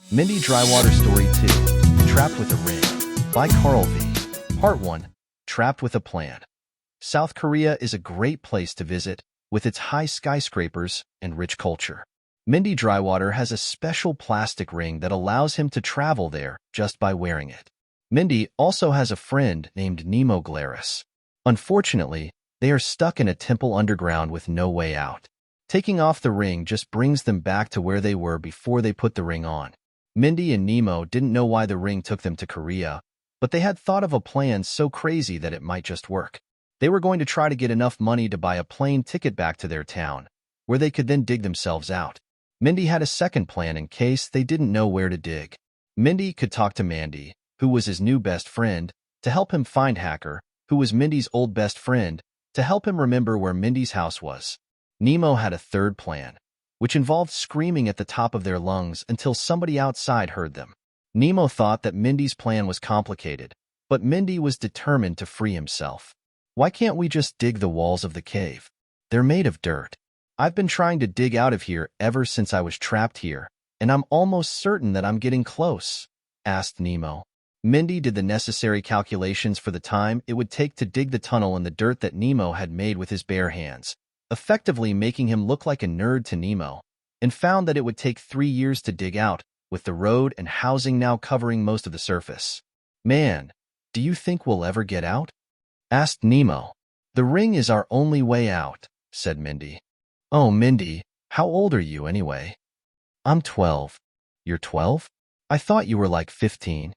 Mendy Drywater Story 2, Trapped with a Ring, by Karl V. Part 1, Trapped with a Plan. South Korea is a great place to visit, with its high skyscrapers and rich culture. Mendy Drywater has a special plastic ring that allows him to travel there just by wearing it. Mendy also has a friend named Nemo Glaris. Unfortunately, they are stuck in a temple underground with no way out. Taking off the ring just brings them back to where they were before they put the ring on. Mendy and Nemo didn't know why the ring took them to Korea, but they had thought of a plan so crazy that it might just work. They were going to try to get enough money to buy a plane ticket back to their town, where they could then dig themselves out. Mendy had a second plan in case they didn't know where to dig. Mendy could talk to Mandy, who was his new best friend, to help him find Hacker, who was Mendy's old best friend, to help him remember where Mendy's house was. Nemo had a third plan, which involved screaming at the top of their lungs until somebody outside heard them. Nemo thought that Mendy's plan was complicated, but Mendy was determined to free himself. "Why can't we just dig the walls of the cave? They're made of dirt. I've been trying to dig out of here ever since I was trapped here, and I'm almost certain that I'm getting close," asked Nemo. Mendy did the necessary calculations for the time it would take to dig the tunnel in the dirt that Nemo had made with his bare hands, effectively making him look like a nerd to Nemo, and found that it would take 3 years to dig out, with the road and housing now covering most of the surface. "Man, do you think we'll ever get out?" asked Nemo. "The ring is our only way out," said Mendy. "Oh, Mendy, how old are you anyway?" "I'm 12. You're 12? I thought you were like 15.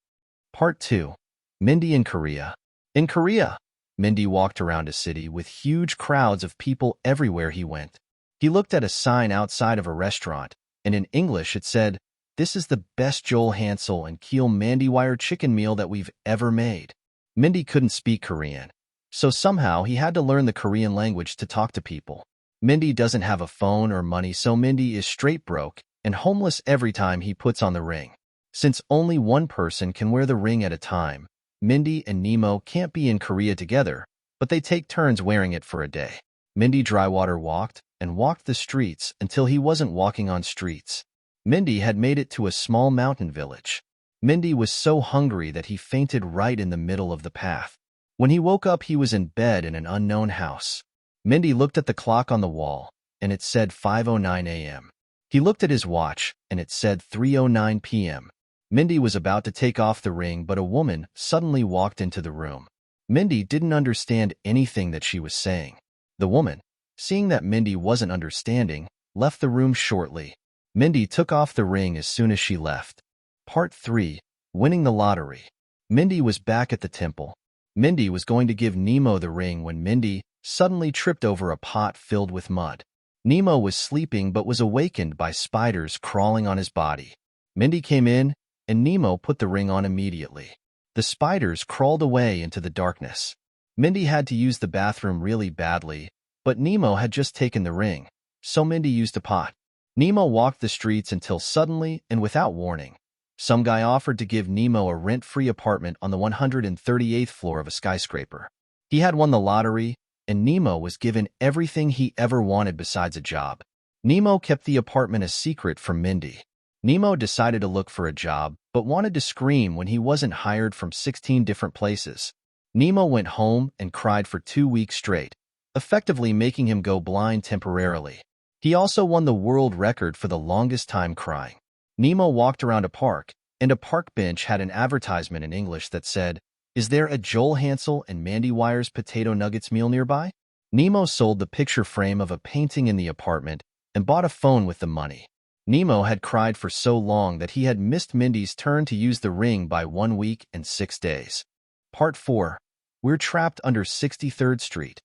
Part 2. Mendy in Korea. In Korea, Mendy walked around a city with huge crowds of people everywhere he went. He looked at a sign outside of a restaurant, and in English it said, "This is the best Joel Hansel and Keel Mendy Wire chicken meal that we've ever made." Mendy couldn't speak Korean, so somehow he had to learn the Korean language to talk to people. Mendy doesn't have a phone or money, so Mendy is straight broke and homeless every time he puts on the ring. Since only one person can wear the ring at a time, Mendy and Nemo can't be in Korea together, but they take turns wearing it for a day. Mendy Drywater walked and walked the streets until he wasn't walking on streets. Mendy had made it to a small mountain village. Mendy was so hungry that he fainted right in the middle of the path. When he woke up, he was in bed in an unknown house. Mendy looked at the clock on the wall, and it said 5:09 a.m. He looked at his watch, and it said 3:09 p.m. Mendy was about to take off the ring, but a woman suddenly walked into the room. Mendy didn't understand anything that she was saying. The woman, seeing that Mendy wasn't understanding, left the room shortly. Mendy took off the ring as soon as she left. Part 3. Winning the Lottery. Mendy was back at the temple. Mendy was going to give Nemo the ring when Mendy suddenly tripped over a pot filled with mud. Nemo was sleeping but was awakened by spiders crawling on his body. Mendy came in, and Nemo put the ring on immediately. The spiders crawled away into the darkness. Mendy had to use the bathroom really badly, but Nemo had just taken the ring, so Mendy used a pot. Nemo walked the streets until suddenly, and without warning, some guy offered to give Nemo a rent-free apartment on the 138th floor of a skyscraper. He had won the lottery, and Nemo was given everything he ever wanted besides a job. Nemo kept the apartment a secret from Mendy. Nemo decided to look for a job, but wanted to scream when he wasn't hired from 16 different places. Nemo went home and cried for 2 weeks straight, effectively making him go blind temporarily. He also won the world record for the longest time crying. Nemo walked around a park, and a park bench had an advertisement in English that said, "Is there a Joel Hansel and Mendy Wire's potato nuggets meal nearby?" Nemo sold the picture frame of a painting in the apartment and bought a phone with the money. Nemo had cried for so long that he had missed Mendy's turn to use the ring by 1 week and 6 days. Part 4. We're trapped under 63rd Street.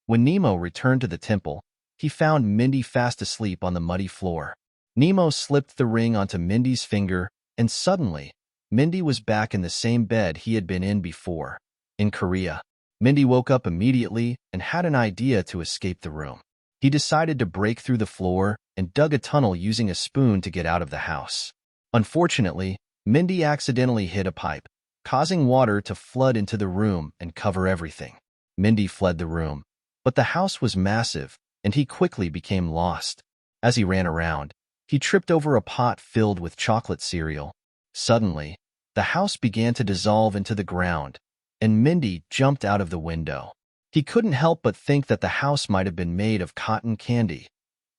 When Nemo returned to the temple, he found Mendy fast asleep on the muddy floor. Nemo slipped the ring onto Mendy's finger, and suddenly, Mendy was back in the same bed he had been in before. In Korea, Mendy woke up immediately and had an idea to escape the room. He decided to break through the floor and dug a tunnel using a spoon to get out of the house. Unfortunately, Mendy accidentally hit a pipe, causing water to flood into the room and cover everything. Mendy fled the room, but the house was massive, and he quickly became lost. As he ran around, He tripped over a pot filled with chocolate cereal. Suddenly, the house began to dissolve into the ground, and Mendy jumped out of the window. He couldn't help but think that the house might have been made of cotton candy.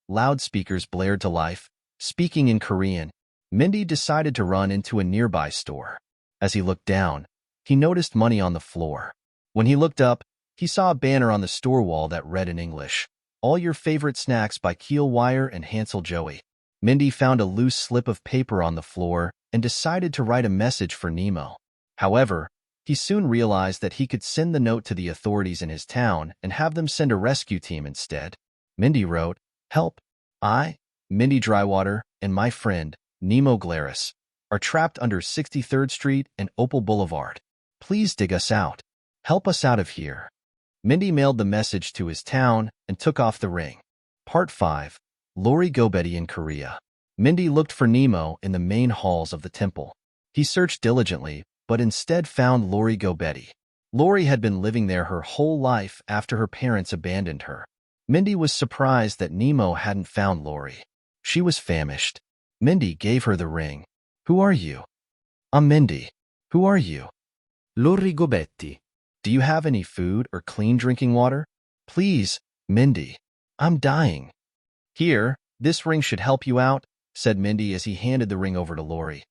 Loudspeakers blared to life. Speaking in Korean, Mendy decided to run into a nearby store. As he looked down, he noticed money on the floor. When he looked up, he saw a banner on the store wall that read in English, "All your favorite snacks by Keel Wire and Hansel Joey." Mendy found a loose slip of paper on the floor and decided to write a message for Nemo. However, he soon realized that he could send the note to the authorities in his town and have them send a rescue team instead. Mendy wrote, "Help! I, Mendy Drywater, and my friend, Nemo Glaris, are trapped under 63rd Street and Opal Boulevard. Please dig us out. Help us out of here." Mendy mailed the message to his town and took off the ring. Part 5. Lori Gobetti in Korea. Mendy looked for Nemo in the main halls of the temple. He searched diligently, but instead found Lori Gobetti. Lori had been living there her whole life after her parents abandoned her. Mendy was surprised that Nemo hadn't found Lori. She was famished. Mendy gave her the ring. "Who are you?" "I'm Mendy. Who are you?" Lori Gobetti. "Do you have any food or clean drinking water?" "Please, Mendy. I'm dying." "Here, this ring should help you out," said Mendy as he handed the ring over to Lori.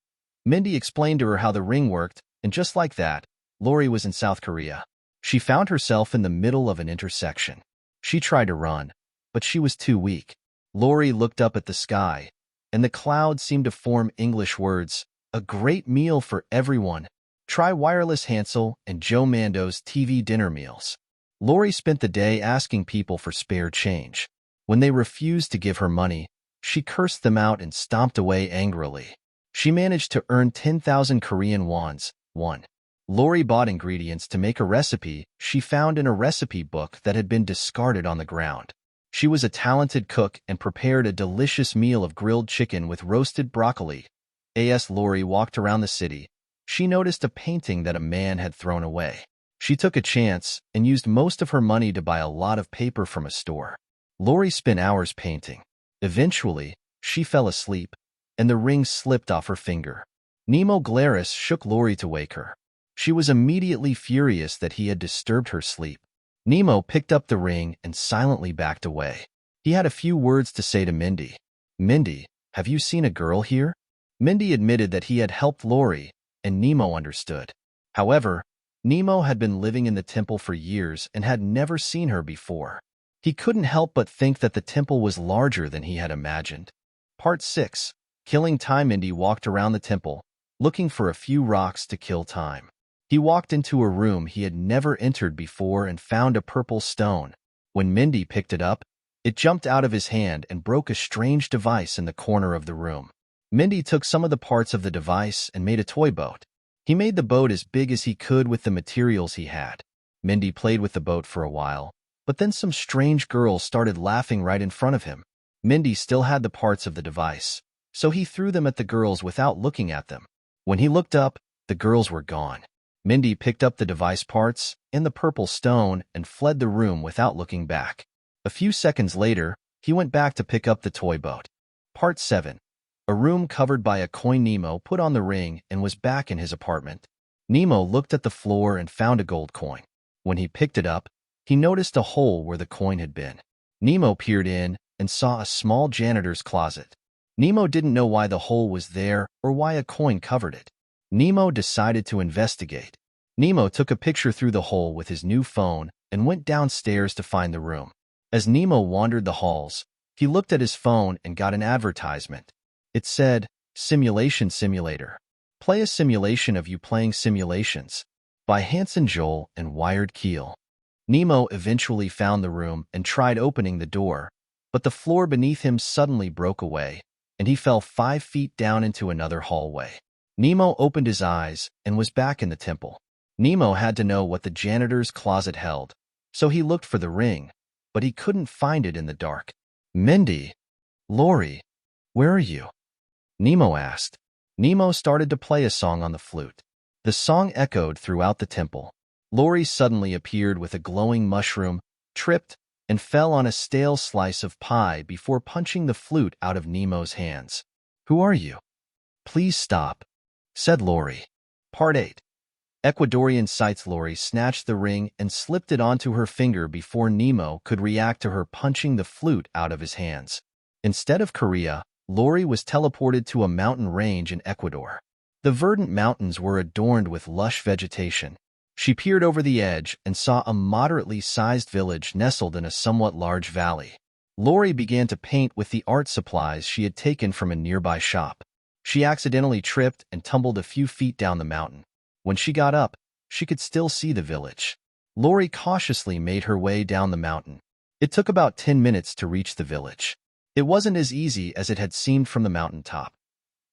Mendy explained to her how the ring worked, and just like that, Lori was in South Korea. She found herself in the middle of an intersection. She tried to run, but she was too weak. Lori looked up at the sky, and the clouds seemed to form English words, "A great meal for everyone. Try Wireless Hansel and Joe Mando's TV dinner meals." Lori spent the day asking people for spare change. When they refused to give her money, she cursed them out and stomped away angrily. She managed to earn 10,000 Korean wons. 1. Lori bought ingredients to make a recipe she found in a recipe book that had been discarded on the ground. She was a talented cook and prepared a delicious meal of grilled chicken with roasted broccoli. As Lori walked around the city, she noticed a painting that a man had thrown away. She took a chance and used most of her money to buy a lot of paper from a store. Lori spent hours painting. Eventually, she fell asleep, and the ring slipped off her finger. Nemo Glaris shook Lori to wake her. She was immediately furious that he had disturbed her sleep. Nemo picked up the ring and silently backed away. He had a few words to say to Mendy. "Mendy, have you seen a girl here?" Mendy admitted that he had helped Lori, and Nemo understood. However, Nemo had been living in the temple for years and had never seen her before. He couldn't help but think that the temple was larger than he had imagined. Part 6. Killing Time. Mendy walked around the temple, looking for a few rocks to kill time. He walked into a room he had never entered before and found a purple stone. When Mendy picked it up, it jumped out of his hand and broke a strange device in the corner of the room. Mendy took some of the parts of the device and made a toy boat. He made the boat as big as he could with the materials he had. Mendy played with the boat for a while, but then some strange girls started laughing right in front of him. Mendy still had the parts of the device, so he threw them at the girls without looking at them. When he looked up, the girls were gone. Mendy picked up the device parts and the purple stone and fled the room without looking back. A few seconds later, he went back to pick up the toy boat. Part 7. A room covered by a coin. Nemo put on the ring and was back in his apartment. Nemo looked at the floor and found a gold coin. When he picked it up, he noticed a hole where the coin had been. Nemo peered in and saw a small janitor's closet. Nemo didn't know why the hole was there or why a coin covered it. Nemo decided to investigate. Nemo took a picture through the hole with his new phone and went downstairs to find the room. As Nemo wandered the halls, he looked at his phone and got an advertisement. It said, "Simulation Simulator. Play a simulation of you playing simulations," by Hanson Joel and Wired Keel. Nemo eventually found the room and tried opening the door, but the floor beneath him suddenly broke away, and he fell 5 feet down into another hallway. Nemo opened his eyes and was back in the temple. Nemo had to know what the janitor's closet held, so he looked for the ring, but he couldn't find it in the dark. "Mendy, Lori, where are you?" Nemo asked. Nemo started to play a song on the flute. The song echoed throughout the temple. Lori suddenly appeared with a glowing mushroom, tripped, and fell on a stale slice of pie before punching the flute out of Nemo's hands. "Who are you? Please stop," said Lori. Part 8. Ecuadorian sights. Lori snatched the ring and slipped it onto her finger before Nemo could react to her punching the flute out of his hands. Instead of Korea, Lori was teleported to a mountain range in Ecuador. The verdant mountains were adorned with lush vegetation. She peered over the edge and saw a moderately sized village nestled in a somewhat large valley. Lori began to paint with the art supplies she had taken from a nearby shop. She accidentally tripped and tumbled a few feet down the mountain. When she got up, she could still see the village. Lori cautiously made her way down the mountain. It took about 10 minutes to reach the village. It wasn't as easy as it had seemed from the mountaintop.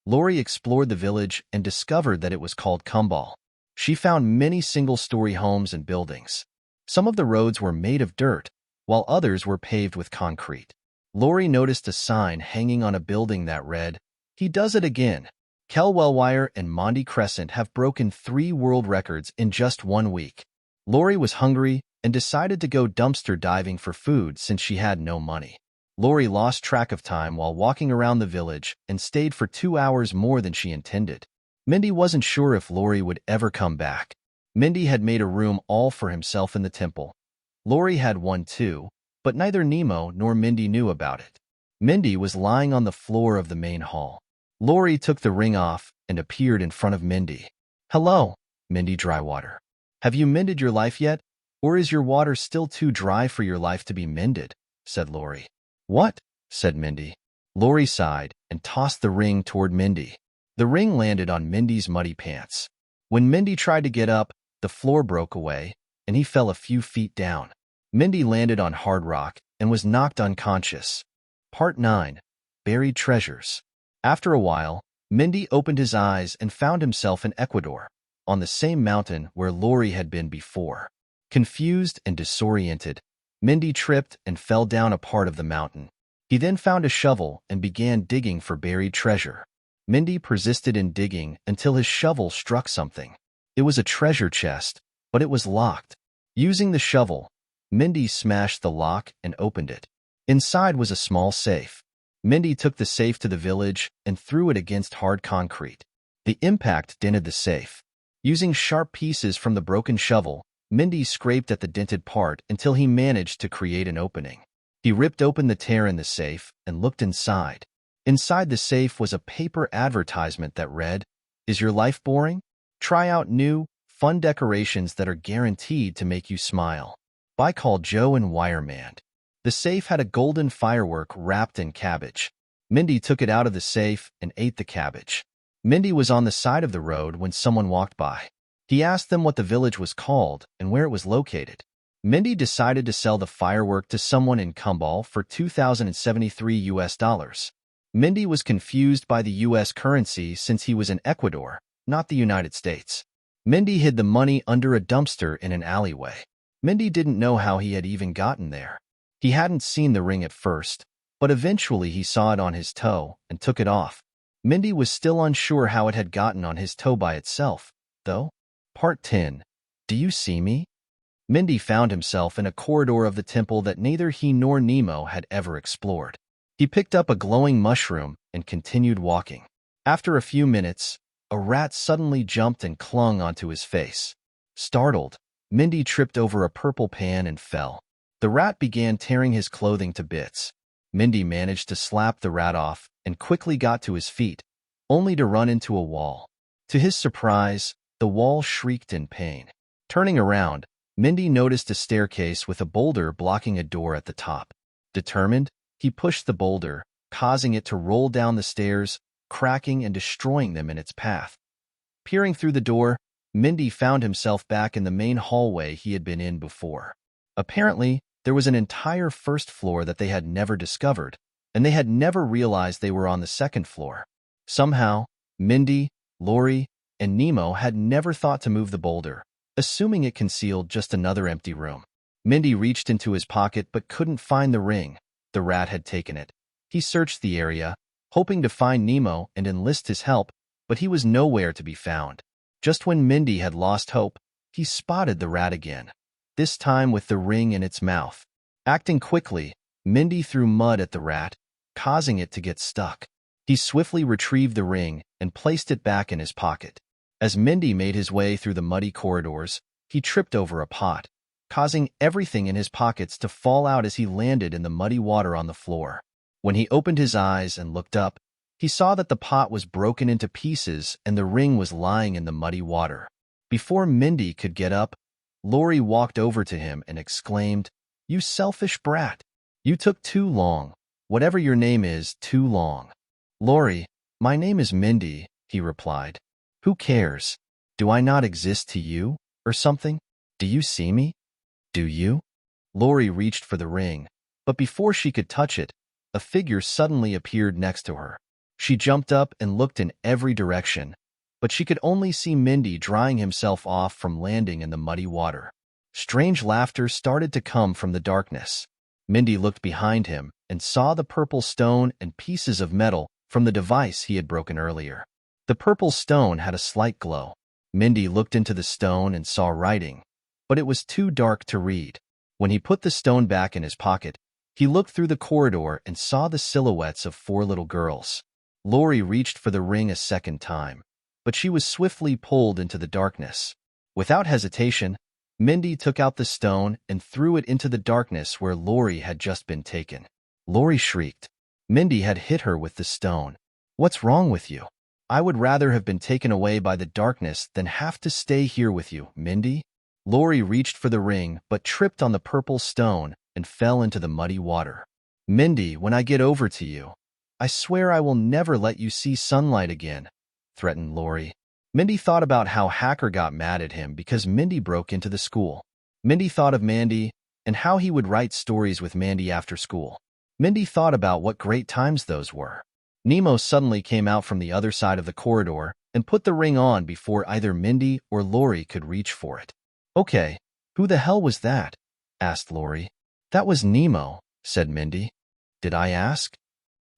Lori explored the village and discovered that it was called Kumbal. She found many single-story homes and buildings. Some of the roads were made of dirt, while others were paved with concrete. Lori noticed a sign hanging on a building that read, "He does it again." Kelwellwire and Mendy Crescent have broken 3 world records in just 1 week. Lori was hungry and decided to go dumpster diving for food since she had no money. Lori lost track of time while walking around the village and stayed for 2 hours more than she intended. Mendy wasn't sure if Lori would ever come back. Mendy had made a room all for himself in the temple. Lori had one too, but neither Nemo nor Mendy knew about it. Mendy was lying on the floor of the main hall. Lori took the ring off and appeared in front of Mendy. "Hello, Mendy Drywater. Have you mended your life yet, or is your water still too dry for your life to be mended?" said Lori. "What?" said Mendy. Lori sighed and tossed the ring toward Mendy. The ring landed on Mendy's muddy pants. When Mendy tried to get up, the floor broke away, and he fell a few feet down. Mendy landed on hard rock and was knocked unconscious. Part 9. Buried Treasures. After a while, Mendy opened his eyes and found himself in Ecuador, on the same mountain where Lori had been before. Confused and disoriented, Mendy tripped and fell down a part of the mountain. He then found a shovel and began digging for buried treasure. Mendy persisted in digging until his shovel struck something. It was a treasure chest, but it was locked. Using the shovel, Mendy smashed the lock and opened it. Inside was a small safe. Mendy took the safe to the village and threw it against hard concrete. The impact dented the safe. Using sharp pieces from the broken shovel, Mendy scraped at the dented part until he managed to create an opening. He ripped open the tear in the safe and looked inside. Inside the safe was a paper advertisement that read, "Is your life boring? Try out new, fun decorations that are guaranteed to make you smile." By Call Joe and Wiremand. The safe had a golden firework wrapped in cabbage. Mendy took it out of the safe and ate the cabbage. Mendy was on the side of the road when someone walked by. He asked them what the village was called and where it was located. Mendy decided to sell the firework to someone in Kumbal for $2,073. Mendy was confused by the U.S. currency since he was in Ecuador, not the United States. Mendy hid the money under a dumpster in an alleyway. Mendy didn't know how he had even gotten there. He hadn't seen the ring at first, but eventually he saw it on his toe and took it off. Mendy was still unsure how it had gotten on his toe by itself, though. Part 10. Do you see me? Mendy found himself in a corridor of the temple that neither he nor Nemo had ever explored. He picked up a glowing mushroom and continued walking. After a few minutes, a rat suddenly jumped and clung onto his face. Startled, Mendy tripped over a purple pan and fell. The rat began tearing his clothing to bits. Mendy managed to slap the rat off and quickly got to his feet, only to run into a wall. To his surprise, the wall shrieked in pain. Turning around, Mendy noticed a staircase with a boulder blocking a door at the top. Determined, he pushed the boulder, causing it to roll down the stairs, cracking and destroying them in its path. Peering through the door, Mendy found himself back in the main hallway he had been in before. Apparently, there was an entire first floor that they had never discovered, and they had never realized they were on the second floor. Somehow, Mendy, Lori, and Nemo had never thought to move the boulder, assuming it concealed just another empty room. Mendy reached into his pocket but couldn't find the ring. The rat had taken it. He searched the area, hoping to find Nemo and enlist his help, but he was nowhere to be found. Just when Mendy had lost hope, he spotted the rat again, this time with the ring in its mouth. Acting quickly, Mendy threw mud at the rat, causing it to get stuck. He swiftly retrieved the ring and placed it back in his pocket. As Mendy made his way through the muddy corridors, he tripped over a pot, causing everything in his pockets to fall out as he landed in the muddy water on the floor. When he opened his eyes and looked up, he saw that the pot was broken into pieces and the ring was lying in the muddy water. Before Mendy could get up, Lori walked over to him and exclaimed, "You selfish brat! You took too long. Whatever your name is, too long." "Lori, my name is Mendy," he replied. "Who cares? Do I not exist to you, or something? Do you see me? Do you?" Lori reached for the ring, but before she could touch it, a figure suddenly appeared next to her. She jumped up and looked in every direction, but she could only see Mendy drying himself off from landing in the muddy water. Strange laughter started to come from the darkness. Mendy looked behind him and saw the purple stone and pieces of metal from the device he had broken earlier. The purple stone had a slight glow. Mendy looked into the stone and saw writing, but it was too dark to read. When he put the stone back in his pocket, he looked through the corridor and saw the silhouettes of 4 little girls. Lori reached for the ring a second time, but she was swiftly pulled into the darkness. Without hesitation, Mendy took out the stone and threw it into the darkness where Lori had just been taken. Lori shrieked. Mendy had hit her with the stone. "What's wrong with you? I would rather have been taken away by the darkness than have to stay here with you, Mendy." Lori reached for the ring but tripped on the purple stone and fell into the muddy water. "Mendy, when I get over to you, I swear I will never let you see sunlight again," threatened Lori. Mendy thought about how Hacker got mad at him because Mendy broke into the school. Mendy thought of Mandy and how he would write stories with Mandy after school. Mendy thought about what great times those were. Nemo suddenly came out from the other side of the corridor and put the ring on before either Mendy or Lori could reach for it. "Okay, who the hell was that?" asked Lori. "That was Nemo," said Mendy. "Did I ask?"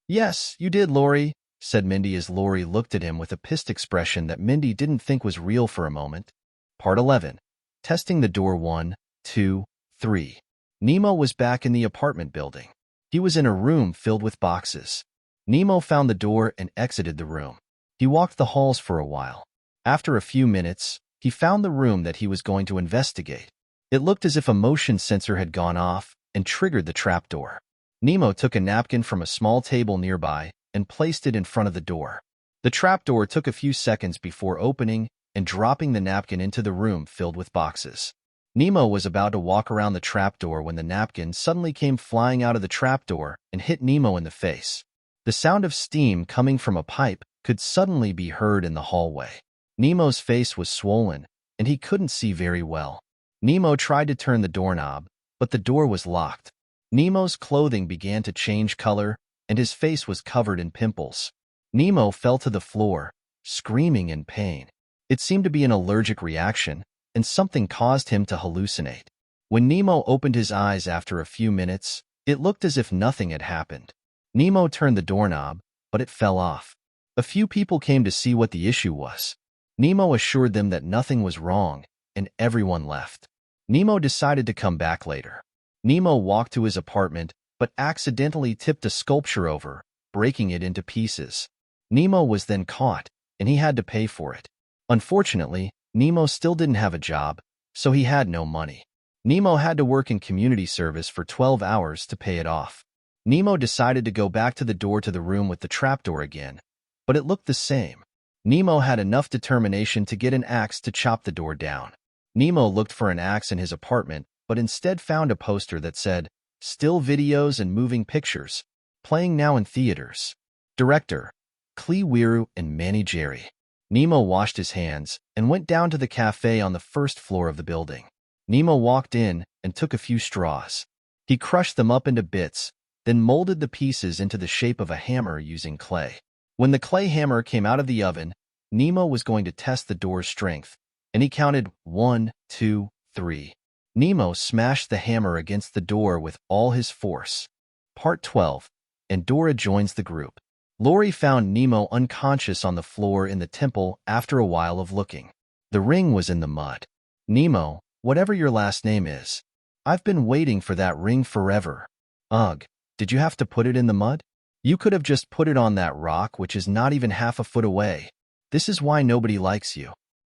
"Yes, you did, Lori," said Mendy as Lori looked at him with a pissed expression that Mendy didn't think was real for a moment. Part 11. Testing the door 1, 2, 3. Nemo was back in the apartment building. He was in a room filled with boxes. Nemo found the door and exited the room. He walked the halls for a while. After a few minutes, he found the room that he was going to investigate. It looked as if a motion sensor had gone off and triggered the trapdoor. Nemo took a napkin from a small table nearby and placed it in front of the door. The trapdoor took a few seconds before opening and dropping the napkin into the room filled with boxes. Nemo was about to walk around the trapdoor when the napkin suddenly came flying out of the trapdoor and hit Nemo in the face. The sound of steam coming from a pipe could suddenly be heard in the hallway. Nemo's face was swollen, and he couldn't see very well. Nemo tried to turn the doorknob, but the door was locked. Nemo's clothing began to change color, and his face was covered in pimples. Nemo fell to the floor, screaming in pain. It seemed to be an allergic reaction, and something caused him to hallucinate. When Nemo opened his eyes after a few minutes, it looked as if nothing had happened. Nemo turned the doorknob, but it fell off. A few people came to see what the issue was. Nemo assured them that nothing was wrong, and everyone left. Nemo decided to come back later. Nemo walked to his apartment, but accidentally tipped a sculpture over, breaking it into pieces. Nemo was then caught, and he had to pay for it. Unfortunately, Nemo still didn't have a job, so he had no money. Nemo had to work in community service for 12 hours to pay it off. Nemo decided to go back to the door to the room with the trapdoor again, but it looked the same. Nemo had enough determination to get an axe to chop the door down. Nemo looked for an axe in his apartment, but instead found a poster that said, "Still videos and moving pictures, playing now in theaters. Director, Klee Wiru and Manny Jerry." Nemo washed his hands and went down to the cafe on the first floor of the building. Nemo walked in and took a few straws. He crushed them up into bits, then molded the pieces into the shape of a hammer using clay. When the clay hammer came out of the oven, Nemo was going to test the door's strength, and he counted 1, 2, 3. Nemo smashed the hammer against the door with all his force. Part 12. And Dora joins the group. Lori found Nemo unconscious on the floor in the temple after a while of looking. The ring was in the mud. "Nemo, whatever your last name is, I've been waiting for that ring forever. Ugh, did you have to put it in the mud? You could have just put it on that rock, which is not even half a foot away. This is why nobody likes you.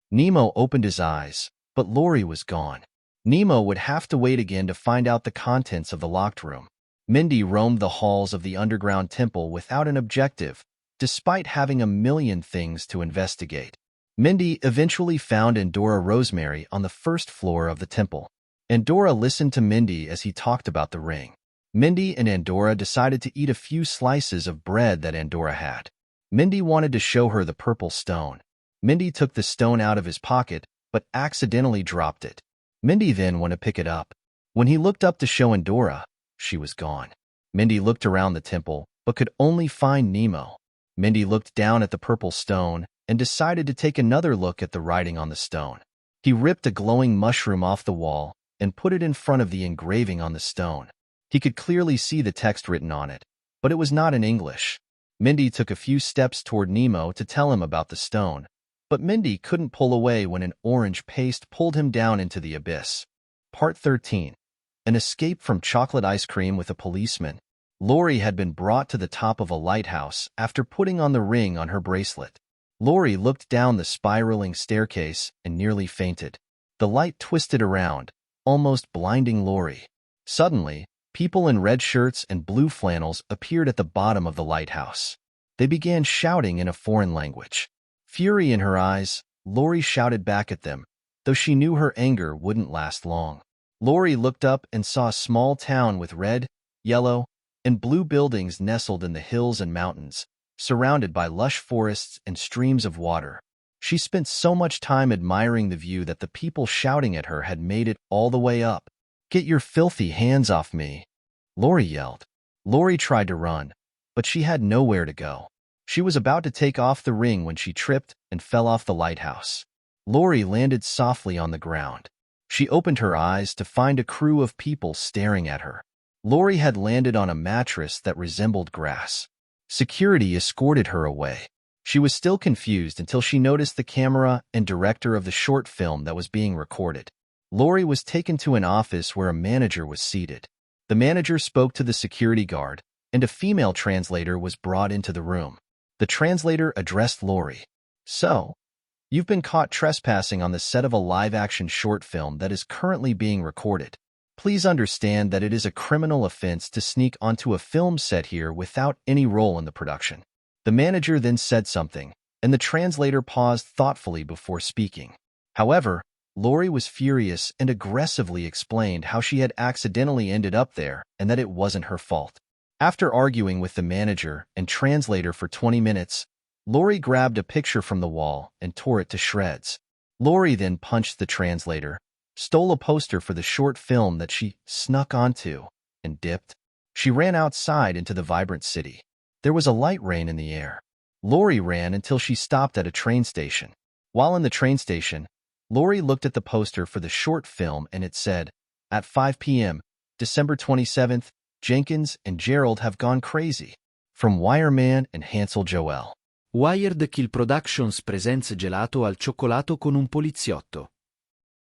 Nemo opened his eyes, but Lori was gone. Nemo would have to wait again to find out the contents of the locked room. Mendy roamed the halls of the underground temple without an objective, despite having a million things to investigate. Mendy eventually found Andorra Rosemary on the first floor of the temple. Andorra listened to Mendy as he talked about the ring. Mendy and Andorra decided to eat a few slices of bread that Andorra had. Mendy wanted to show her the purple stone. Mendy took the stone out of his pocket, but accidentally dropped it. Mendy then went to pick it up. When he looked up to show Andorra, she was gone. Mendy looked around the temple, but could only find Nemo. Mendy looked down at the purple stone and decided to take another look at the writing on the stone. He ripped a glowing mushroom off the wall and put it in front of the engraving on the stone. He could clearly see the text written on it, but it was not in English. Mendy took a few steps toward Nemo to tell him about the stone, but Mendy couldn't pull away when an orange paste pulled him down into the abyss. Part 13. An escape from chocolate ice cream with a policeman. Lori had been brought to the top of a lighthouse after putting on the ring on her bracelet. Lori looked down the spiraling staircase and nearly fainted. The light twisted around, almost blinding Lori. Suddenly, people in red shirts and blue flannels appeared at the bottom of the lighthouse. They began shouting in a foreign language. Fury in her eyes, Lori shouted back at them, though she knew her anger wouldn't last long. Lori looked up and saw a small town with red, yellow, and blue buildings nestled in the hills and mountains, surrounded by lush forests and streams of water. She spent so much time admiring the view that the people shouting at her had made it all the way up. "Get your filthy hands off me," Lori yelled. Lori tried to run, but she had nowhere to go. She was about to take off the ring when she tripped and fell off the lighthouse. Lori landed softly on the ground. She opened her eyes to find a crew of people staring at her. Lori had landed on a mattress that resembled grass. Security escorted her away. She was still confused until she noticed the camera and director of the short film that was being recorded. Lori was taken to an office where a manager was seated. The manager spoke to the security guard, and a female translator was brought into the room. The translator addressed Lori. "So, you've been caught trespassing on the set of a live-action short film that is currently being recorded. Please understand that it is a criminal offense to sneak onto a film set here without any role in the production." The manager then said something, and the translator paused thoughtfully before speaking. However, Lori was furious and aggressively explained how she had accidentally ended up there and that it wasn't her fault. After arguing with the manager and translator for 20 minutes, Lori grabbed a picture from the wall and tore it to shreds. Lori then punched the translator, stole a poster for the short film that she snuck onto, and dipped. She ran outside into the vibrant city. There was a light rain in the air. Lori ran until she stopped at a train station. While in the train station, Lori looked at the poster for the short film and it said, "At 5 p.m., December 27th, Jenkins and Gerald have gone crazy." From Wireman and Hansel Joel. Wired Kill Productions presents gelato al cioccolato con un poliziotto.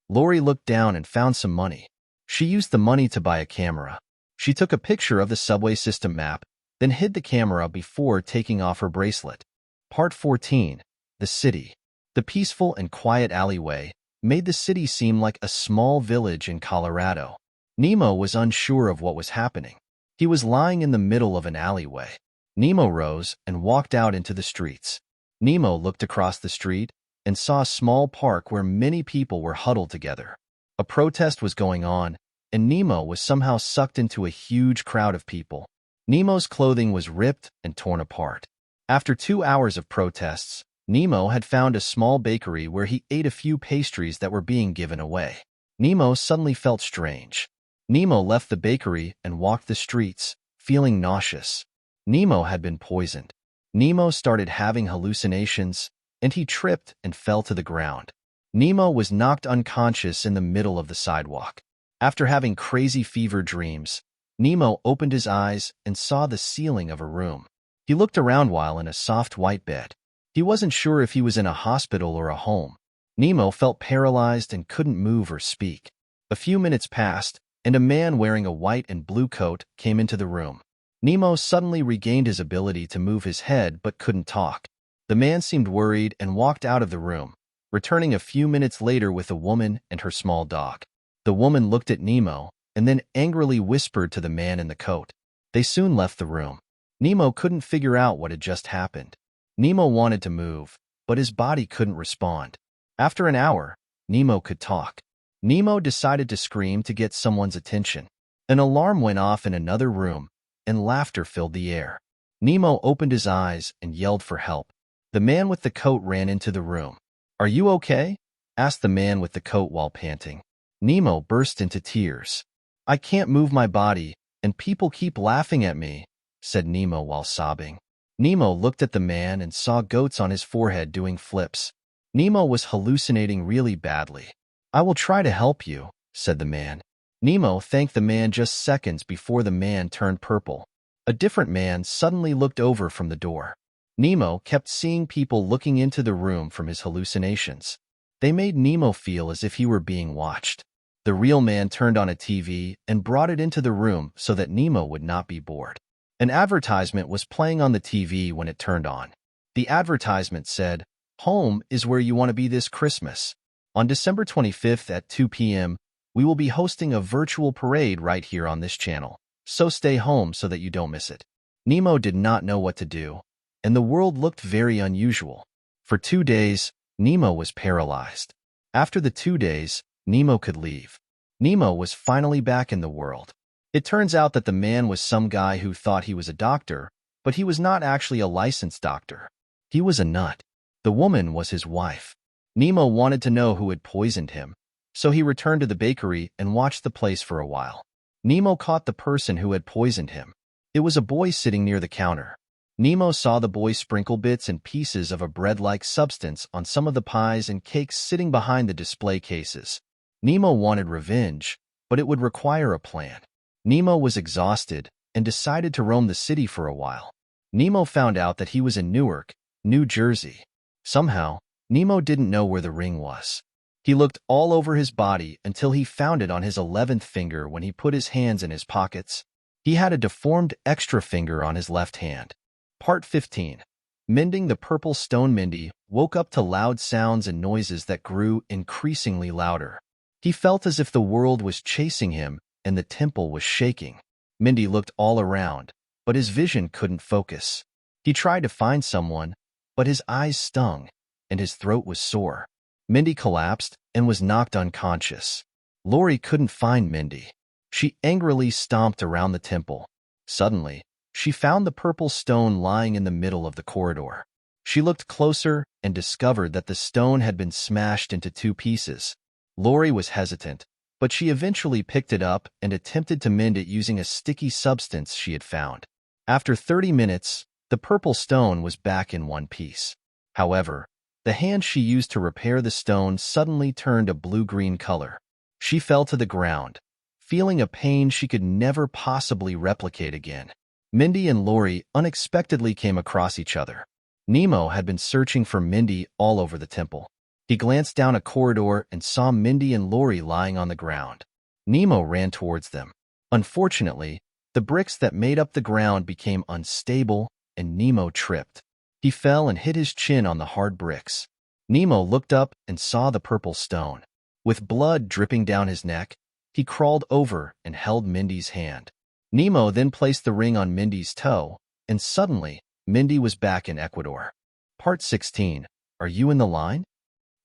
Lori looked down and found some money. She used the money to buy a camera. She took a picture of the subway system map, then hid the camera before taking off her bracelet. Part 14. The City. The peaceful and quiet alleyway made the city seem like a small village in Colorado. Nemo was unsure of what was happening. He was lying in the middle of an alleyway. Nemo rose and walked out into the streets. Nemo looked across the street and saw a small park where many people were huddled together. A protest was going on, and Nemo was somehow sucked into a huge crowd of people. Nemo's clothing was ripped and torn apart. After 2 hours of protests, Nemo had found a small bakery where he ate a few pastries that were being given away. Nemo suddenly felt strange. Nemo left the bakery and walked the streets, feeling nauseous. Nemo had been poisoned. Nemo started having hallucinations, and he tripped and fell to the ground. Nemo was knocked unconscious in the middle of the sidewalk. After having crazy fever dreams, Nemo opened his eyes and saw the ceiling of a room. He looked around while in a soft white bed. He wasn't sure if he was in a hospital or a home. Nemo felt paralyzed and couldn't move or speak. A few minutes passed, and a man wearing a white and blue coat came into the room. Nemo suddenly regained his ability to move his head but couldn't talk. The man seemed worried and walked out of the room, returning a few minutes later with a woman and her small dog. The woman looked at Nemo and then angrily whispered to the man in the coat. They soon left the room. Nemo couldn't figure out what had just happened. Nemo wanted to move, but his body couldn't respond. After an hour, Nemo could talk. Nemo decided to scream to get someone's attention. An alarm went off in another room, and laughter filled the air. Nemo opened his eyes and yelled for help. The man with the coat ran into the room. "Are you okay?" asked the man with the coat while panting. Nemo burst into tears. "I can't move my body, and people keep laughing at me," said Nemo while sobbing. Nemo looked at the man and saw goats on his forehead doing flips. Nemo was hallucinating really badly. "I will try to help you," said the man. Nemo thanked the man just seconds before the man turned purple. A different man suddenly looked over from the door. Nemo kept seeing people looking into the room from his hallucinations. They made Nemo feel as if he were being watched. The real man turned on a TV and brought it into the room so that Nemo would not be bored. An advertisement was playing on the TV when it turned on. The advertisement said, "Home is where you want to be this Christmas. On December 25th at 2 p.m., we will be hosting a virtual parade right here on this channel, so stay home so that you don't miss it." Nemo did not know what to do, and the world looked very unusual. For 2 days, Nemo was paralyzed. After the 2 days, Nemo could leave. Nemo was finally back in the world. It turns out that the man was some guy who thought he was a doctor, but he was not actually a licensed doctor. He was a nut. The woman was his wife. Nemo wanted to know who had poisoned him, so he returned to the bakery and watched the place for a while. Nemo caught the person who had poisoned him. It was a boy sitting near the counter. Nemo saw the boy sprinkle bits and pieces of a bread-like substance on some of the pies and cakes sitting behind the display cases. Nemo wanted revenge, but it would require a plan. Nemo was exhausted and decided to roam the city for a while. Nemo found out that he was in Newark, New Jersey. Somehow, Nemo didn't know where the ring was. He looked all over his body until he found it on his 11th finger when he put his hands in his pockets. He had a deformed extra finger on his left hand. Part 15. Mending the purple stone. Mendy woke up to loud sounds and noises that grew increasingly louder. He felt as if the world was chasing him and the temple was shaking. Mendy looked all around, but his vision couldn't focus. He tried to find someone, but his eyes stung, and his throat was sore. Mendy collapsed and was knocked unconscious. Lori couldn't find Mendy. She angrily stomped around the temple. Suddenly, she found the purple stone lying in the middle of the corridor. She looked closer and discovered that the stone had been smashed into 2 pieces. Lori was hesitant, but she eventually picked it up and attempted to mend it using a sticky substance she had found. After 30 minutes, the purple stone was back in 1 piece. However, the hand she used to repair the stone suddenly turned a blue-green color. She fell to the ground, feeling a pain she could never possibly replicate again. Mendy and Lori unexpectedly came across each other. Nemo had been searching for Mendy all over the temple. He glanced down a corridor and saw Mendy and Lori lying on the ground. Nemo ran towards them. Unfortunately, the bricks that made up the ground became unstable, and Nemo tripped. He fell and hit his chin on the hard bricks. Nemo looked up and saw the purple stone. With blood dripping down his neck, he crawled over and held Mendy's hand. Nemo then placed the ring on Mendy's toe, and suddenly, Mendy was back in Ecuador. Part 16. Are you in the line?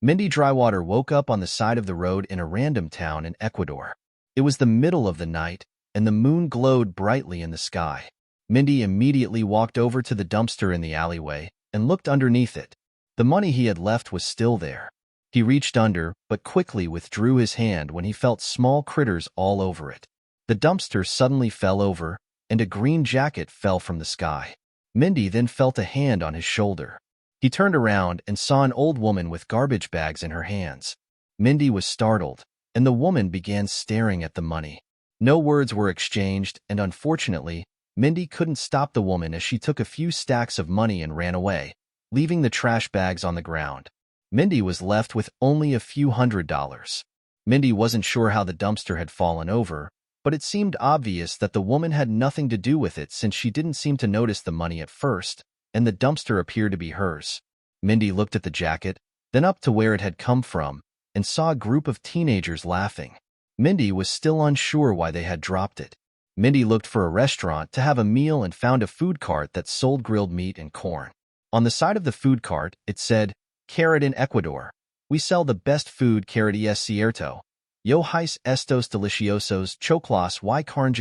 Mendy Drywater woke up on the side of the road in a random town in Ecuador. It was the middle of the night, and the moon glowed brightly in the sky. Mendy immediately walked over to the dumpster in the alleyway and looked underneath it. The money he had left was still there. He reached under, but quickly withdrew his hand when he felt small critters all over it. The dumpster suddenly fell over, and a green jacket fell from the sky. Mendy then felt a hand on his shoulder. He turned around and saw an old woman with garbage bags in her hands. Mendy was startled, and the woman began staring at the money. No words were exchanged, and unfortunately, Mendy couldn't stop the woman as she took a few stacks of money and ran away, leaving the trash bags on the ground. Mendy was left with only a few $100s. Mendy wasn't sure how the dumpster had fallen over, but it seemed obvious that the woman had nothing to do with it since she didn't seem to notice the money at first, and the dumpster appeared to be hers. Mendy looked at the jacket, then up to where it had come from, and saw a group of teenagers laughing. Mendy was still unsure why they had dropped it. Mendy looked for a restaurant to have a meal and found a food cart that sold grilled meat and corn. On the side of the food cart, it said, "Carrot in Ecuador. We sell the best food, carrot y es cierto. Yo hice estos deliciosos choclos y carne.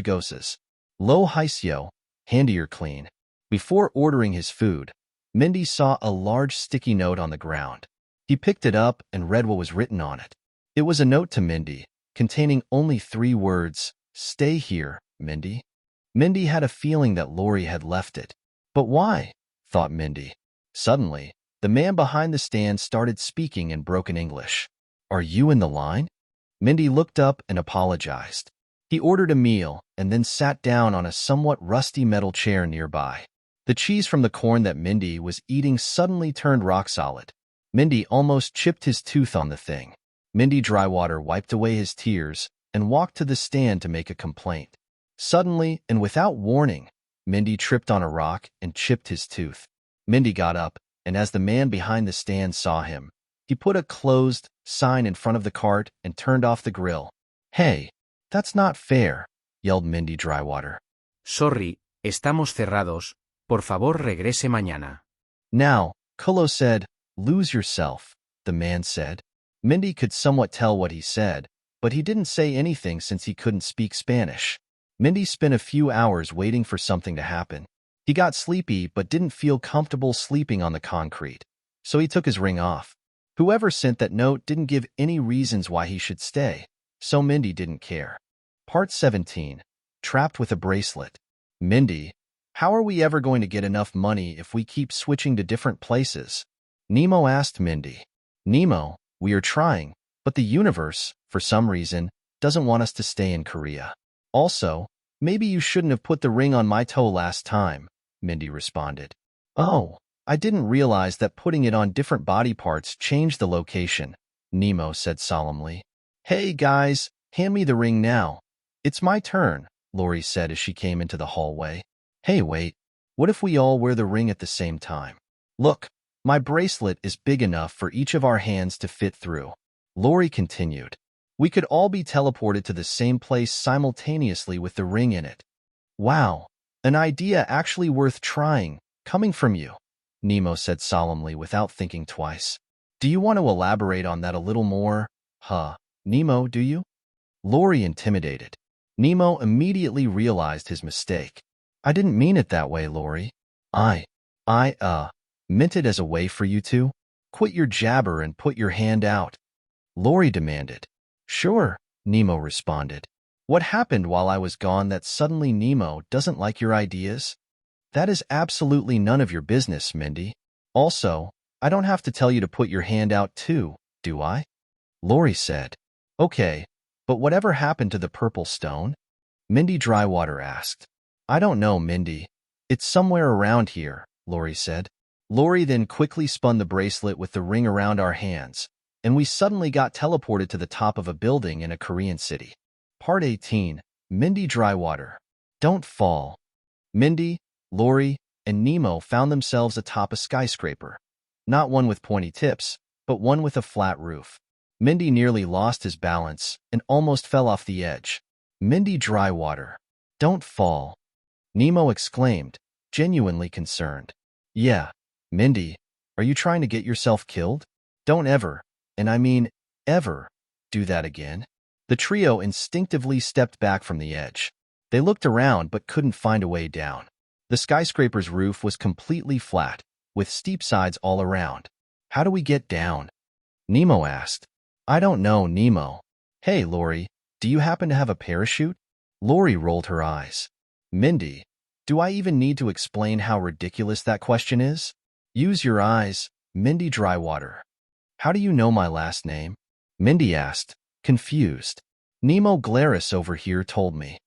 Lo hice yo, handy or clean." Before ordering his food, Mendy saw a large sticky note on the ground. He picked it up and read what was written on it. It was a note to Mendy, containing only 3 words, "Stay here, Mendy." Mendy had a feeling that Lori had left it. But why? Thought Mendy. Suddenly, the man behind the stand started speaking in broken English. "Are you in the line?" Mendy looked up and apologized. He ordered a meal and then sat down on a somewhat rusty metal chair nearby. The cheese from the corn that Mendy was eating suddenly turned rock solid. Mendy almost chipped his tooth on the thing. Mendy Drywater wiped away his tears and walked to the stand to make a complaint. Suddenly, and without warning, Mendy tripped on a rock and chipped his tooth. Mendy got up, and as the man behind the stand saw him, he put a closed sign in front of the cart and turned off the grill. "Hey, that's not fair," yelled Mendy Drywater. Sorry, estamos cerrados. Por favor, regrese mañana. "Now," Kulo said, "lose yourself," the man said. Mendy could somewhat tell what he said, but he didn't say anything since he couldn't speak Spanish. Mendy spent a few hours waiting for something to happen. He got sleepy but didn't feel comfortable sleeping on the concrete, so he took his ring off. Whoever sent that note didn't give any reasons why he should stay, so Mendy didn't care. Part 17. Trapped with a bracelet. "Mendy, how are we ever going to get enough money if we keep switching to different places?" Nemo asked Mendy. "Nemo, we are trying, but the universe, for some reason, doesn't want us to stay in Korea. Also, maybe you shouldn't have put the ring on my toe last time," Mendy responded. "Oh, I didn't realize that putting it on different body parts changed the location," Nemo said solemnly. "Hey guys, hand me the ring now." "It's my turn," Lori said as she came into the hallway. "Hey wait, what if we all wear the ring at the same time? Look, my bracelet is big enough for each of our hands to fit through." Lori continued. "We could all be teleported to the same place simultaneously with the ring in it." "Wow, an idea actually worth trying, coming from you," Nemo said solemnly without thinking twice. "Do you want to elaborate on that a little more? Nemo, do you?" Lori intimidated. Nemo immediately realized his mistake. "I didn't mean it that way, Lori. I meant it as a way for you to quit your jabber and put your hand out," Lori demanded. "Sure," Nemo responded. "What happened while I was gone that suddenly Nemo doesn't like your ideas?" "That is absolutely none of your business, Mendy. Also, I don't have to tell you to put your hand out too, do I?" Lori said. "Okay, but whatever happened to the purple stone?" Mendy Drywater asked. "I don't know, Mendy. It's somewhere around here," Lori said. Lori then quickly spun the bracelet with the ring around our hands, and we suddenly got teleported to the top of a building in a Korean city. Part 18. Mendy Drywater. Don't fall. Mendy, Lori, and Nemo found themselves atop a skyscraper. Not one with pointy tips, but one with a flat roof. Mendy nearly lost his balance and almost fell off the edge. Mendy Drywater. Don't fall. Nemo exclaimed, genuinely concerned. "Yeah, Mendy, are you trying to get yourself killed? Don't ever, and I mean ever, do that again." The trio instinctively stepped back from the edge. They looked around but couldn't find a way down. The skyscraper's roof was completely flat, with steep sides all around. "How do we get down?" Nemo asked. "I don't know, Nemo." "Hey, Lori, do you happen to have a parachute?" Lori rolled her eyes. "Mendy, do I even need to explain how ridiculous that question is?" "Use your eyes, Mendy Drywater." "How do you know my last name?" Mendy asked, confused. "Nemo Glaris over here told me."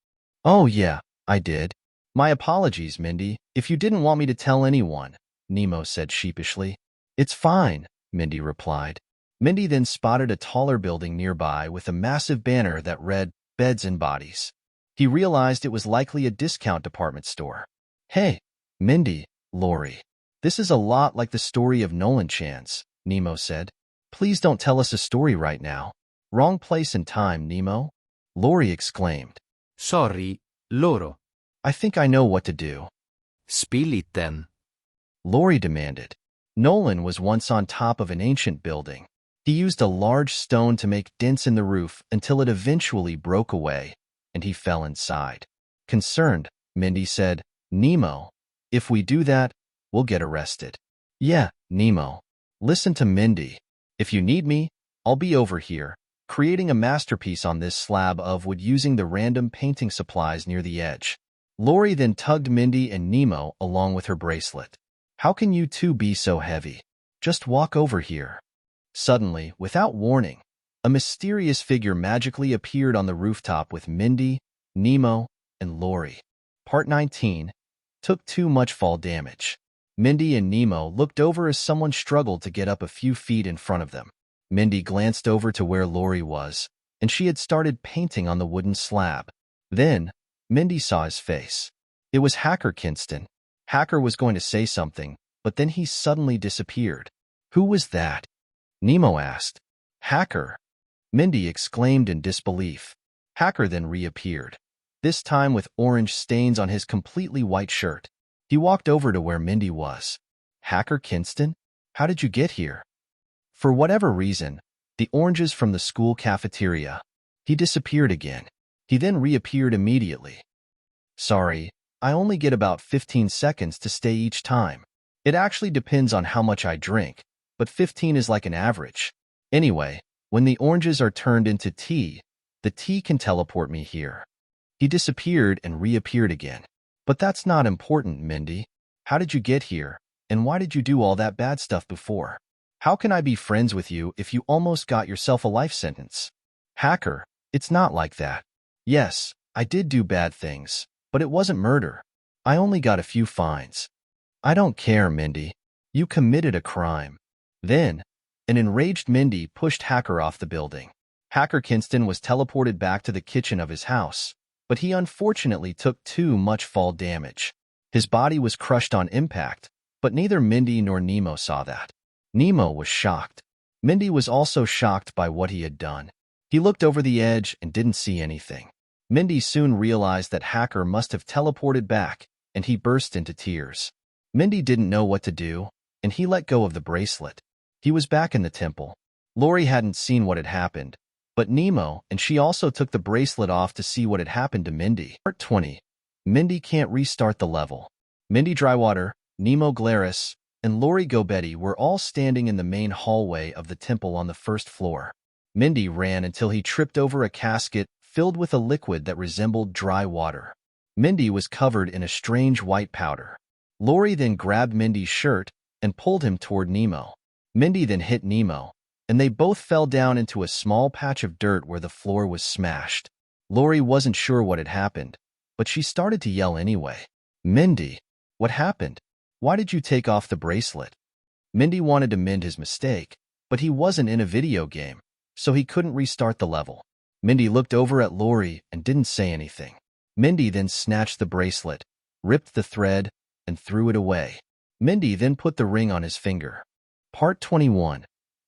"Oh yeah, I did. My apologies, Mendy, if you didn't want me to tell anyone," Nemo said sheepishly. "It's fine," Mendy replied. Mendy then spotted a taller building nearby with a massive banner that read, "Beds and Bodies." He realized it was likely a discount department store. Hey, Mendy, Lori. This is a lot like the story of Nolan Chan's, Nemo said. Please don't tell us a story right now. Wrong place and time, Nemo, Lori exclaimed. Sorry, loro. I think I know what to do. Spill it then. Lori demanded. Nolan was once on top of an ancient building. He used a large stone to make dents in the roof until it eventually broke away, and he fell inside. Concerned, Mendy said, Nemo, if we do that, we'll get arrested. Yeah, Nemo. Listen to Mendy. If you need me, I'll be over here, creating a masterpiece on this slab of wood using the random painting supplies near the edge. Lori then tugged Mendy and Nemo along with her bracelet. How can you two be so heavy? Just walk over here. Suddenly, without warning, a mysterious figure magically appeared on the rooftop with Mendy, Nemo, and Lori. Part 19. Took too much fall damage. Mendy and Nemo looked over as someone struggled to get up a few feet in front of them. Mendy glanced over to where Lori was, and she had started painting on the wooden slab. Then, Mendy saw his face. It was Hacker Kinston. Hacker was going to say something, but then he suddenly disappeared. Who was that? Nemo asked. Hacker, Mendy exclaimed in disbelief. Hacker then reappeared, this time with orange stains on his completely white shirt. He walked over to where Mendy was. Hacker Kinston? How did you get here? For whatever reason, the oranges from the school cafeteria. He disappeared again. He then reappeared immediately. Sorry, I only get about 15 seconds to stay each time. It actually depends on how much I drink, but 15 is like an average. Anyway, when the oranges are turned into tea, the tea can teleport me here. He disappeared and reappeared again. But that's not important, Mendy. How did you get here, and why did you do all that bad stuff before? How can I be friends with you if you almost got yourself a life sentence? Hacker, it's not like that. Yes, I did do bad things, but it wasn't murder. I only got a few fines. I don't care, Mendy. You committed a crime. Then, an enraged Mendy pushed Hacker off the building. Hacker Kinston was teleported back to the kitchen of his house, but he unfortunately took too much fall damage. His body was crushed on impact, but neither Mendy nor Nemo saw that. Nemo was shocked. Mendy was also shocked by what he had done. He looked over the edge and didn't see anything. Mendy soon realized that Hacker must have teleported back, and he burst into tears. Mendy didn't know what to do, and he let go of the bracelet. He was back in the temple. Lori hadn't seen what had happened, but Nemo and she also took the bracelet off to see what had happened to Mendy. Part 20. Mendy can't restart the level. Mendy Drywater, Nemo Glaris, and Lori Gobetti were all standing in the main hallway of the temple on the first floor. Mendy ran until he tripped over a casket filled with a liquid that resembled dry water. Mendy was covered in a strange white powder. Lori then grabbed Mendy's shirt and pulled him toward Nemo. Mendy then hit Nemo, and they both fell down into a small patch of dirt where the floor was smashed. Lori wasn't sure what had happened, but she started to yell anyway. Mendy, what happened? Why did you take off the bracelet? Mendy wanted to mend his mistake, but he wasn't in a video game, so he couldn't restart the level. Mendy looked over at Lori and didn't say anything. Mendy then snatched the bracelet, ripped the thread, and threw it away. Mendy then put the ring on his finger. Part 21.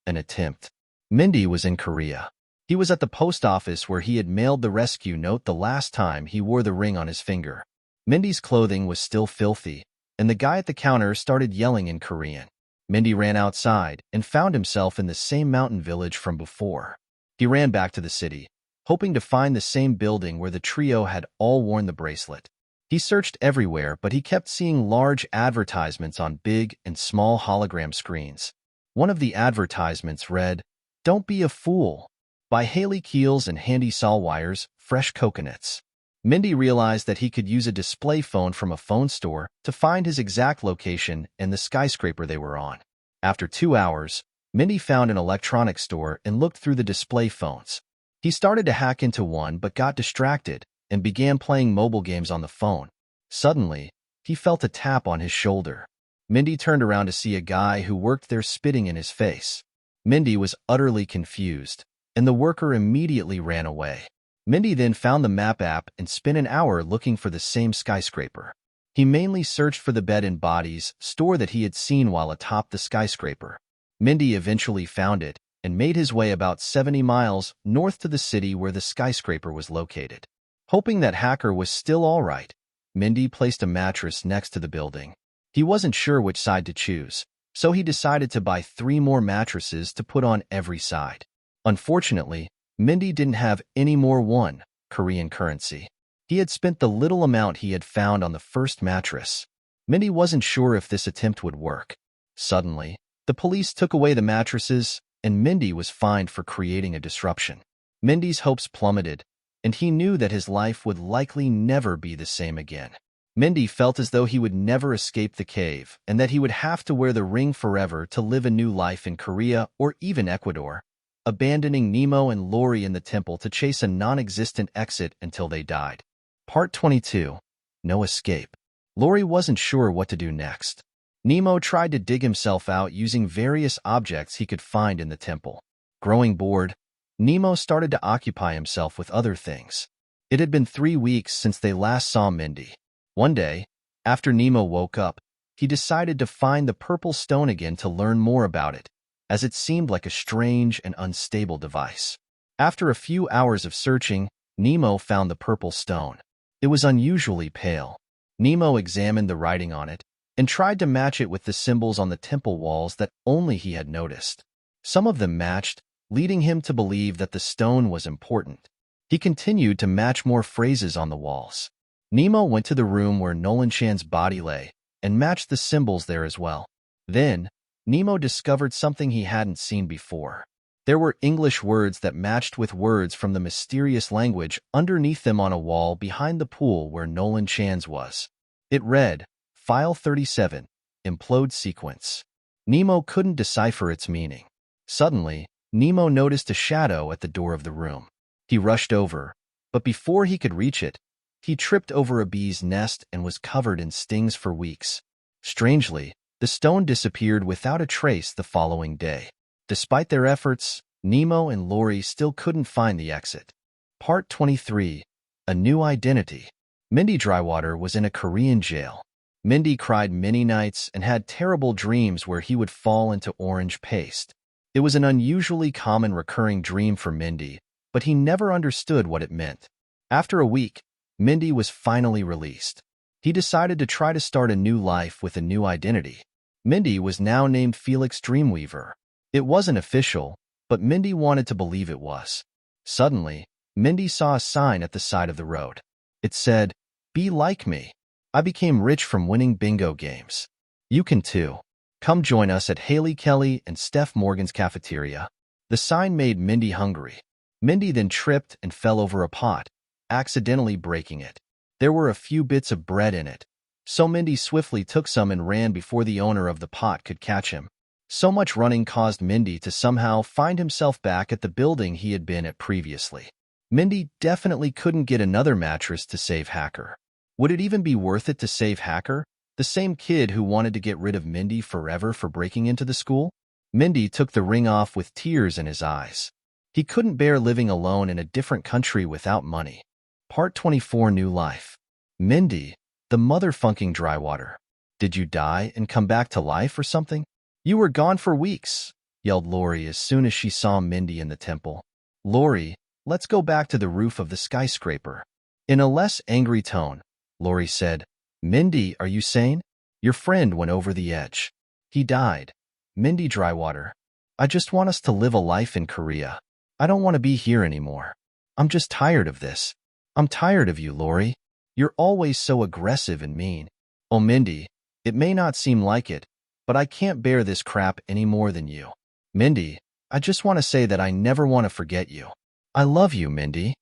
An attempt. Mendy was in Korea. He was at the post office where he had mailed the rescue note the last time he wore the ring on his finger. Mendy's clothing was still filthy, and the guy at the counter started yelling in Korean. Mendy ran outside and found himself in the same mountain village from before. He ran back to the city, hoping to find the same building where the trio had all worn the bracelet. He searched everywhere, but he kept seeing large advertisements on big and small hologram screens. One of the advertisements read, "Don't be a fool. Buy Haley Keels and Handy Saw Wires, fresh coconuts." Mendy realized that he could use a display phone from a phone store to find his exact location and the skyscraper they were on. After 2 hours, Mendy found an electronics store and looked through the display phones. He started to hack into one but got distracted and began playing mobile games on the phone. Suddenly, he felt a tap on his shoulder. Mendy turned around to see a guy who worked there spitting in his face. Mendy was utterly confused, and the worker immediately ran away. Mendy then found the map app and spent an hour looking for the same skyscraper. He mainly searched for the bed and bodies store that he had seen while atop the skyscraper. Mendy eventually found it and made his way about 70 miles north to the city where the skyscraper was located. Hoping that Hacker was still all right, Mendy placed a mattress next to the building. He wasn't sure which side to choose, so he decided to buy 3 more mattresses to put on every side. Unfortunately, Mendy didn't have any more Korean currency. He had spent the little amount he had found on the first mattress. Mendy wasn't sure if this attempt would work. Suddenly, the police took away the mattresses, and Mendy was fined for creating a disruption. Mendy's hopes plummeted, and he knew that his life would likely never be the same again. Mendy felt as though he would never escape the cave and that he would have to wear the ring forever to live a new life in Korea or even Ecuador, abandoning Nemo and Lori in the temple to chase a non-existent exit until they died. Part 22. No escape. Lori wasn't sure what to do next. Nemo tried to dig himself out using various objects he could find in the temple. Growing bored, Nemo started to occupy himself with other things. It had been 3 weeks since they last saw Mendy. One day, after Nemo woke up, he decided to find the purple stone again to learn more about it, as it seemed like a strange and unstable device. After a few hours of searching, Nemo found the purple stone. It was unusually pale. Nemo examined the writing on it and tried to match it with the symbols on the temple walls that only he had noticed. Some of them matched, leading him to believe that the stone was important. He continued to match more phrases on the walls. Nemo went to the room where Nolan Chan's body lay and matched the symbols there as well. Then, Nemo discovered something he hadn't seen before. There were English words that matched with words from the mysterious language underneath them on a wall behind the pool where Nolan Chan's was. It read, File 37, Implode Sequence. Nemo couldn't decipher its meaning. Suddenly, Nemo noticed a shadow at the door of the room. He rushed over, but before he could reach it, he tripped over a bee's nest and was covered in stings for weeks. Strangely, the stone disappeared without a trace the following day. Despite their efforts, Nemo and Lori still couldn't find the exit. Part 23. A New Identity. Mendy Drywater was in a Korean jail. Mendy cried many nights and had terrible dreams where he would fall into orange paste. It was an unusually common recurring dream for Mendy, but he never understood what it meant. After a week, Mendy was finally released. He decided to try to start a new life with a new identity. Mendy was now named Felix Dreamweaver. It wasn't official, but Mendy wanted to believe it was. Suddenly, Mendy saw a sign at the side of the road. It said, "Be like me. I became rich from winning bingo games. You can too. Come join us at Haley Kelly and Steph Morgan's cafeteria." The sign made Mendy hungry. Mendy then tripped and fell over a pot, accidentally breaking it. There were a few bits of bread in it, so Mendy swiftly took some and ran before the owner of the pot could catch him. So much running caused Mendy to somehow find himself back at the building he had been at previously. Mendy definitely couldn't get another mattress to save Hacker. Would it even be worth it to save Hacker, the same kid who wanted to get rid of Mendy forever for breaking into the school? Mendy took the ring off with tears in his eyes. He couldn't bear living alone in a different country without money. Part 24. New Life. Mendy, the motherfucking Drywater. Did you die and come back to life or something? You were gone for weeks, yelled Lori as soon as she saw Mendy in the temple. Lori, let's go back to the roof of the skyscraper. In a less angry tone, Lori said, Mendy, are you sane? Your friend went over the edge. He died. Mendy Drywater. I just want us to live a life in Korea. I don't want to be here anymore. I'm just tired of this. I'm tired of you, Lori. You're always so aggressive and mean. Oh, Mendy, it may not seem like it, but I can't bear this crap any more than you. Mendy, I just want to say that I never want to forget you. I love you, Mendy.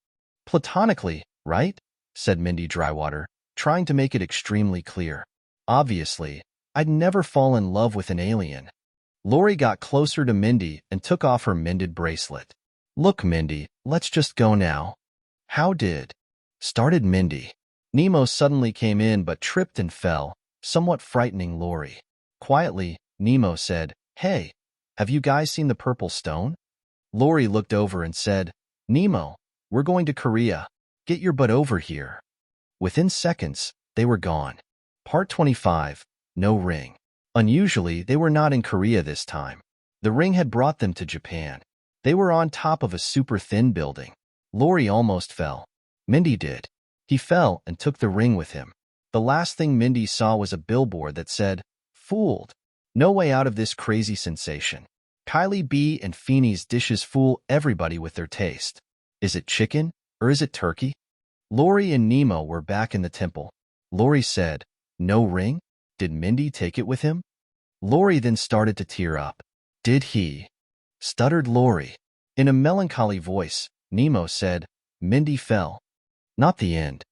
Platonically, right? Said Mendy Drywater, trying to make it extremely clear. Obviously, I'd never fall in love with an alien. Lori got closer to Mendy and took off her mended bracelet. Look, Mendy, let's just go now. How did? Started Mendy. Nemo suddenly came in but tripped and fell, somewhat frightening Lori. Quietly, Nemo said, Hey, have you guys seen the purple stone? Lori looked over and said, Nemo, We're going to Korea. Get your butt over here. Within seconds, they were gone. Part 25. No ring. Unusually, they were not in Korea this time. The ring had brought them to Japan. They were on top of a super thin building. Lori almost fell. Mendy did. He fell and took the ring with him. The last thing Mendy saw was a billboard that said, "Fooled. No way out of this crazy sensation. Kylie B and Feeney's dishes fool everybody with their taste. Is it chicken or is it turkey?" Lori and Nemo were back in the temple. Lori said, "No ring? Did Mendy take it with him?" Lori then started to tear up. "Did he?" stuttered Lori. In a melancholy voice, Nemo said, "Mendy fell." Not the end.